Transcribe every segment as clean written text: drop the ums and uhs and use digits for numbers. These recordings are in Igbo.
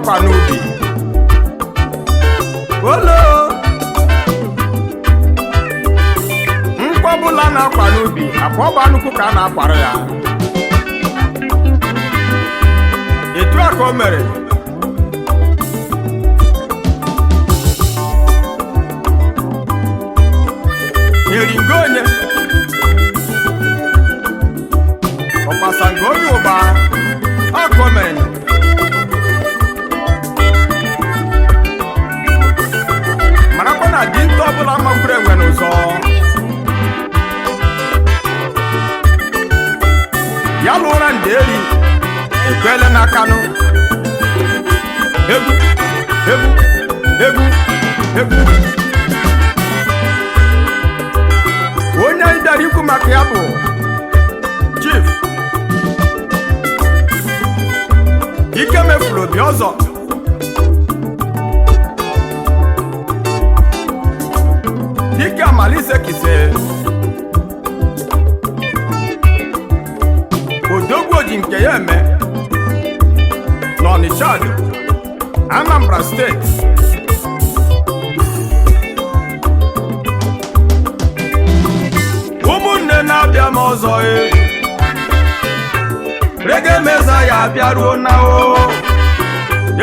na-akwa n'ubi olo mkpọbụla na-akwa n'ubi akpọba nnukwu ka a na-akwara ya etu a ka o mere eringo onye ọkpasa nke onye ụba ọ ka o mere marakwa na dinta ọbụla magburu enwe n'ụzọ ya lụra nderi ekwele n'akanụ egwu egwu egwu egwu onye anyị bịara ikwu maka ya bụ Chief Ikemefulu Obiọzọ dike Amalise Kise odogwoji nke ya eme n'Ọnịcha Anambra steeti ụmụnne na-abịa m ọzọ rege meza ya abịaruo na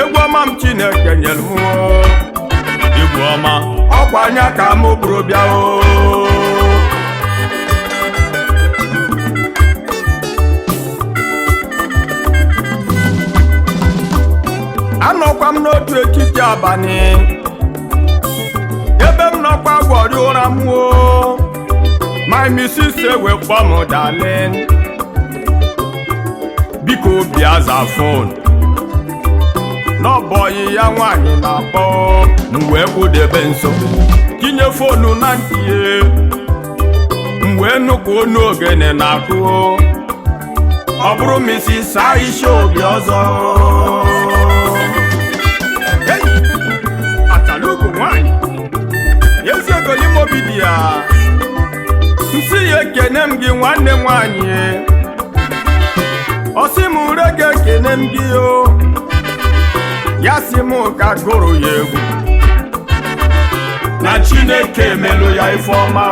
egwu ọma m Chineke nyere m egwu ọma ọkwa anya ka m bụrụ bịa anọkwa m n'otu etiti abalị ebe m nọkwa gwọrị ụra m my missus ewekpọ m darling biko bịa za fon n'ọbọyị ya nwaanyị na-akpọ m wee kwụdebe nso tinye fonu na ntị m wee nụkwa onu ogene na-akụ ọ bụrụ Mrs. Aisha Obiọzọ atalugo nwaanyị ezi ogolimobi dị ya nsị ya ekene m gị nwanne nwaanyị ọ sị m rege ekene m gị ya sị m ka gụrụ ya egwu na Chineke emelụ ya ife ọma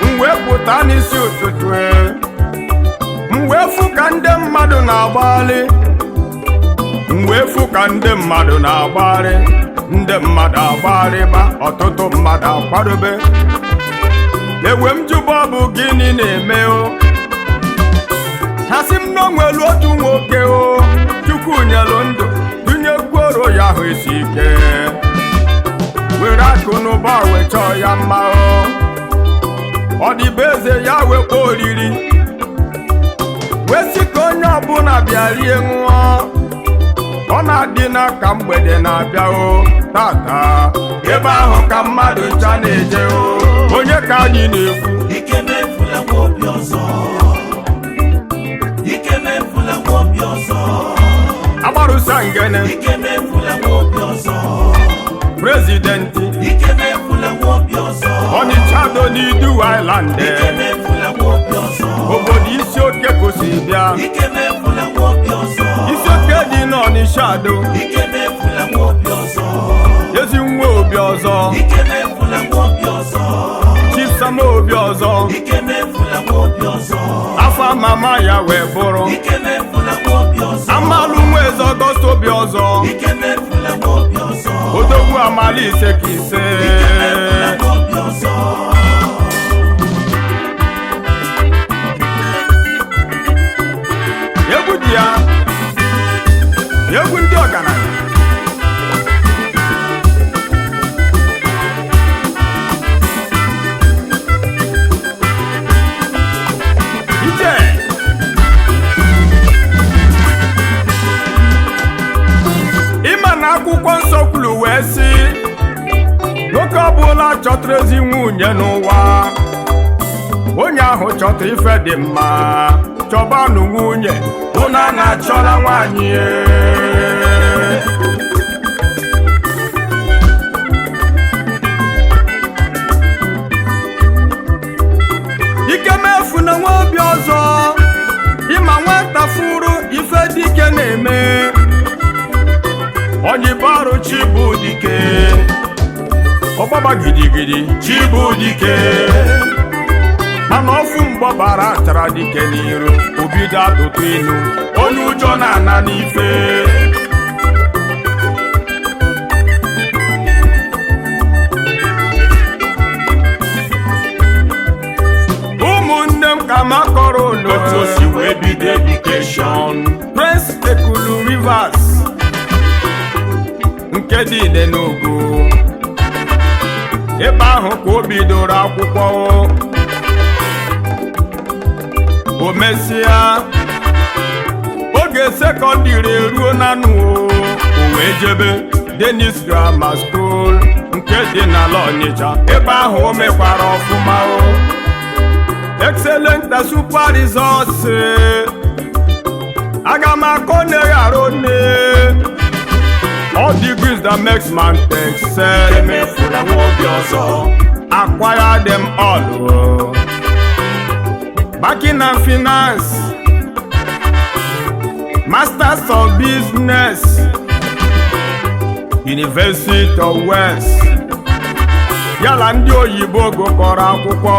m wee pụta n'isi ụtụtụ m wee fụ ka ndị mmadụ na-agbagharị m wee fụ ka ndị mmadụ na-agbagharị ndị mmadụ agbagharịba ọtụtụ mmadụ akwadobe ewe m jụbọ bụ gịnị na-eme ha sị m na o nwere otu nwoke Chukwu nyelụ ndụ dunyekwuoro ya ahụ isi ike were akụ n'ụba wee chọọ ya mma ọ dịbe eze ya wekwa oriri wee sị ka onye ọbụla bịa rie ṅụọ ọ na-adị n'aka mgbede na-abịa tata ebe ahụ ka mmadụ ncha na-eje onye ka anyị na-ekwu Ikemefula Obiọzọ Ikemefula Obiọzọ agbarụsa ngene Ikemefula Obiọzọ prezidenti Ikemefula Obiọzọ Ọnịcha n'idu Island Ikemefula Obiọzọ obodo isi oke kosi bịa Ikemefula Obiọzọ isi oke dị n'Ọnịcha Ikemefula Obiọzọ ezi nwa Obiọzọ Ikemefula Obiọzọ Chief Sam Obiọzọ Ikemefula Obiọzọ afa mama ya wee bụrụ Ikemefula Obiọzọ amalụ nwa eze Ọgọst Obiọzọ Ikemefula Obiọzọ odogwu Amalise Kise Ikemefula Obiọzọ egwu dị ya egwu ndị ọgaranya ije ịma na akwụkwọ nsọ kwuru wee sị nwoke ọbụla chọtara ezi nwunye n'ụwa onye ahụ chọta ife dị mma chọbanụ nwunye ụnụ a na-achọla nwaanyị Ikemefula Obiọzọ ịma nwata furu ife dike na-eme gbaba gidigidi Chibudike mana ọfụ mgbọbara chara dike n'iru obido atụtụ inu onye ụjọ na-ana n'ife ụmụnne m ka ma kọrọ otu o si wee bido edukeshọn Prince Ekulu Rivers nke dị n'Enugu ebe ahụ ka o bidoro akwụkwọ o mesịa oge sekọndịrị eruo nanụ o wee jebe Dennis Grammar School nke dị n'ala Ọnịcha ebe ahụ o mekwara ọfụma excellent na super results aga m akọ neghara one all degrees that makes man excel acquire them all banking and finance masters of business University of West yala ndị oyibo gụkọrọ akwụkwọ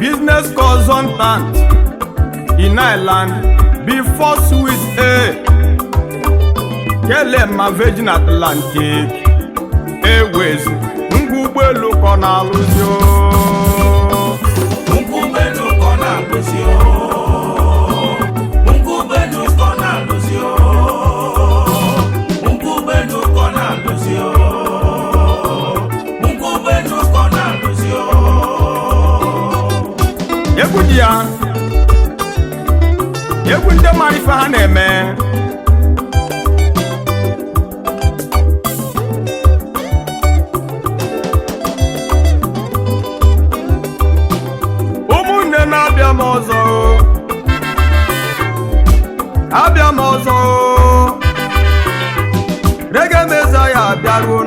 business consultant in Ireland before Swiss Kelema Virgin Atlantic Airways ngụgbọelu kọ na-alụzi ngụgbọelu kọ na-alụzi ngụgbọelu kọ na-alụzi ngụgbọelu kọ na-alụzi ngụgbọelu kọ na-alụzi egwu dị ya egwu ndị mara ife ha na-eme ụmụnne na-abịa m ọzọ Reggae Messiah abịaruo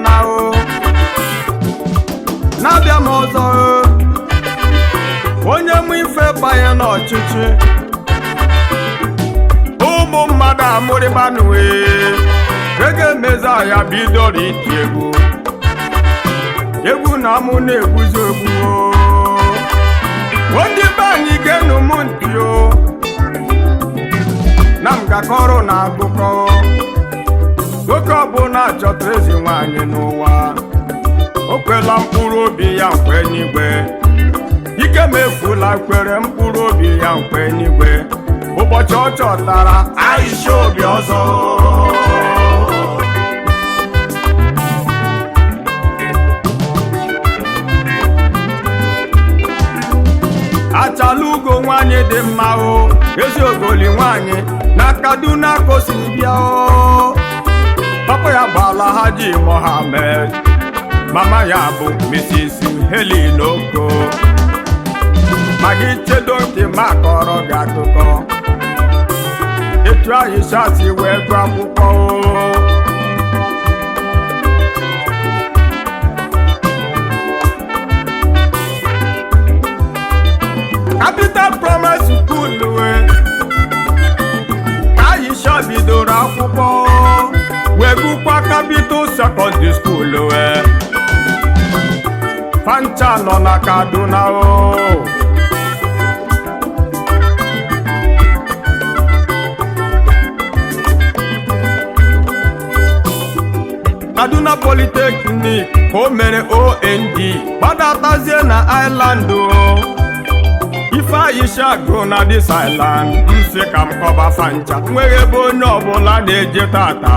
na-abịa m ọzọ onye mụ ife banye n'ọchịchị ụmụ mmadụ amụrịbanue Reggae Messiah bidoro iti egwu na mụ na-egbuzi egwu ndị be anyị ga-enu m ntị na m gakọrọ na akụkọ nwoke ọbụla chọtara ezi nwanyị n'ụwa o kwela mkpụrụ obi ya nkwe n'igwe ike m efula kwere mkpụrụ obi ya nkwe n'igwe ụbọchị ọ chọtara Aisha obi ọzọ achala ugo nwanyị dị mma ezi ogoli nwanyị na Kaduna kosiri bịa papa ya bụ Alhaji Mohammed mama ya bụ Mrs. Helen Oko ma gị chedo ntị ma kọrọ gị akụkọ etu Aisha si wee gụọ akwụkwọ Capital Promise School Aisha bidoro akwụkwọ wee gụkwa Capital Secondary School fancha nọ na Kaduna Kaduna Polytechnic ka o mere OND gbadatazie na Island ife Aisha gụrụ na this island nsị ka m kọba fancha nweghị ebe onye ọbụla na-eje tata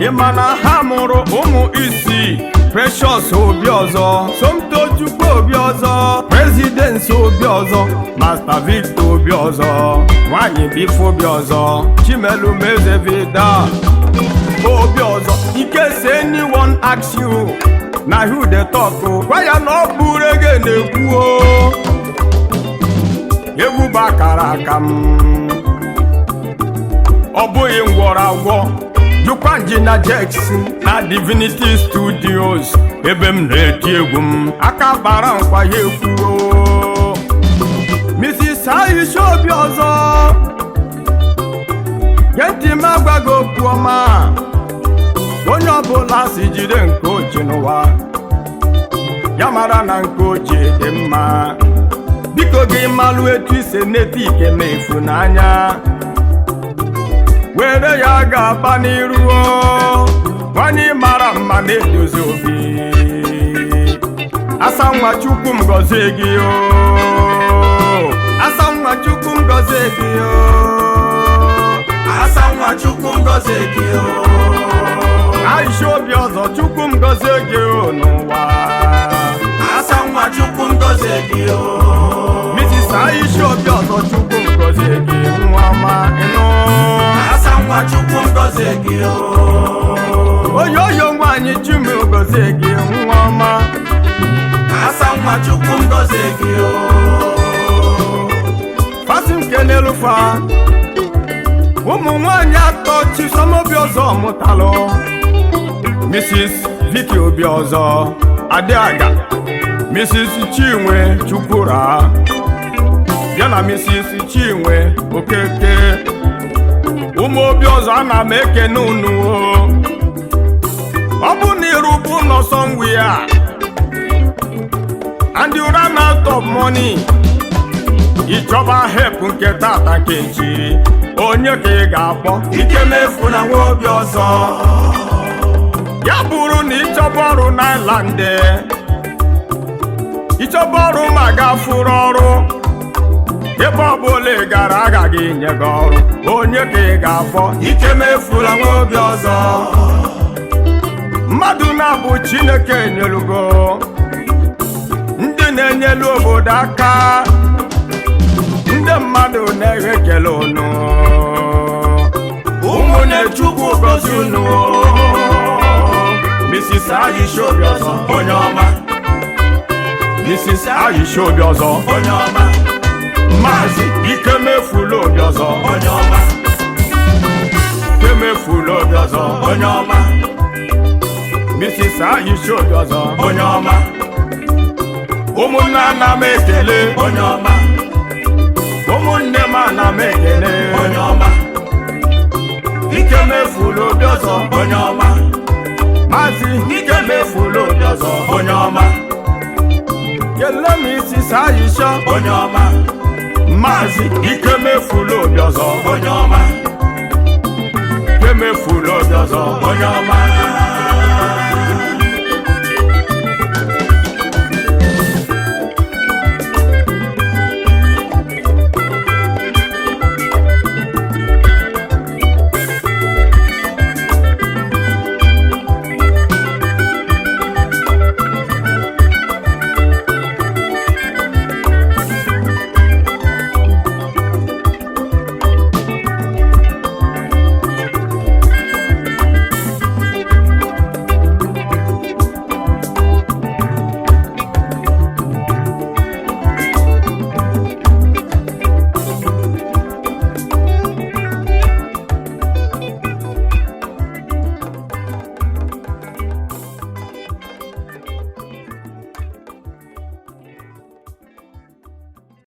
ịma na ha mụrụ ụmụ isii Precious Obiọzọ Somtochukwu Obiọzọ President Obiọzọ Master Victor Obiọzọ nwanyị Bifo Obiọzọ Chimelum Ezevida Obiọzọ in case anyone asks you na who dey talk gwa ya na ọ bụ reggae na-ekwu egwu bụ akara aka m ọ bụghị ngwọrọ agwọ jụkwa nji na Jackson na Divinity Studios ebe m na-eti egwu m aka bara nkwa ya ekwuo Mrs. Mrs. Aisha obi ọzọ geti m agwaghị okwu ọma onye ọbụla si jide nke oji n'ụwa ya mara na nke oji dị mma biko gị malụ etu ise nete ike ma ịfụnanya were ya ga-aba n'iru nwanyị mara mma na-edozi obi asa nwa Chukwu m gọzie gị asa nwa Chukwu m gọzie gị asa nwa Chukwu m gọzie gị Aisha obi ọzọ Chukwu m gọzie gị n'ụwa asa nwa Chukwu m gọzie gị Mrs. Aisha obi ọzọ Chukwu m gọzie gị nwa ọma ịnụ asa nwa Chukwu m gọzie gị oyoyo nwanyị Chukwu m gọzie gị nwa ọma asa nwa Chukwu m gọzie gị fasị m kenelufa ụmụ nwanyị atọ Chisom obi ọzọ mụtalụ Mrs. Vicky obi ọzọ Adịaga Mrs. Chinwe Chukwura ya na Mrs. Chinwe Okeke ụmụ obi ọzọ ana m ekene unu ọ bụ na ịrụbụ ụlọ somewhere and you run out of money ịchọba help nke tata nke echi onye ka ị ga-akpọ ike mefu na nwa obi ọzọ ya bụrụ na ịchọba ọrụ n'island ịchọba ọrụ ma gafuru ọrụ ebe ọbụla ị gara agaghị nye gị ọrụ onye ka ị ga-akpọ ike mefu na nwa obi ọzọ mmadụ na-abụ Chineke nyelugo ndị na-enyelu obodo aka ndị mmadụ na-eghe ekele unu ụmụnne Chukwu gọzie unu Mrs. Aisha obi ọzọ onye ọma Mrs. Aisha obi ọzọ onye ọma Maazị Ikemefulu obi ọzọ onye ọma Ikemefulu obi ọzọ onye ọma Mrs. Aisha obi ọzọ onye ọma ụmụnne ana m ekele onye ọma ụmụnne m ana m ekele onye ọma Ikemefulu obi ọzọ onye ọma Maazị Ikemefulu obi ọzọ onye ọma kele m Mrs. Aisha onye ọma Maazị Ikemefulu obi ọzọ onye ọma Ikemefulu obi ọzọ onye ọma